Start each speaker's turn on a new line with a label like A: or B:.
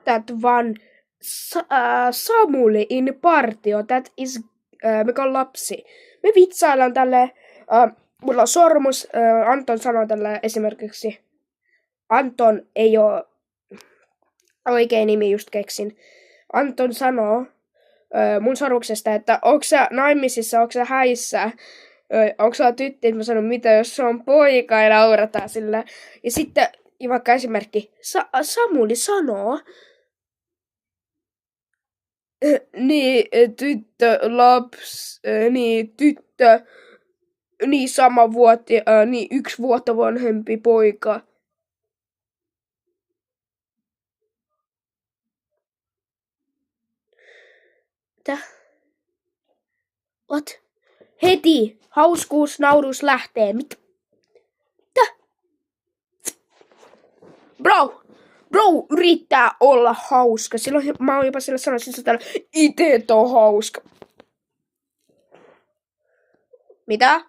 A: that one Samuli in partio, that is, mikä on lapsi. Me vitsaillaan tälle, mulla on sormus, Anton sanoo tälle esimerkiksi, Anton ei oo oikein nimi, just keksin. Anton sanoo mun sormuksesta, että onko sä naimisissa, onko sä häissä, onko sä tytti, mä sanon, mitä jos se on poika, ja naurataan sillä. Ja sitten vaikka esimerkki, Samuli sanoo, niin tyttö, laps, niin tyttö, niin sama vuotti, niin 1 vuotta vanhempi poika. What? Heti hauskuus, nauruus lähtee. Mitä? Bro, yrittää olla hauska. Silloin mä oon jopa sille sanonut, että täällä ite on hauska. Mitä?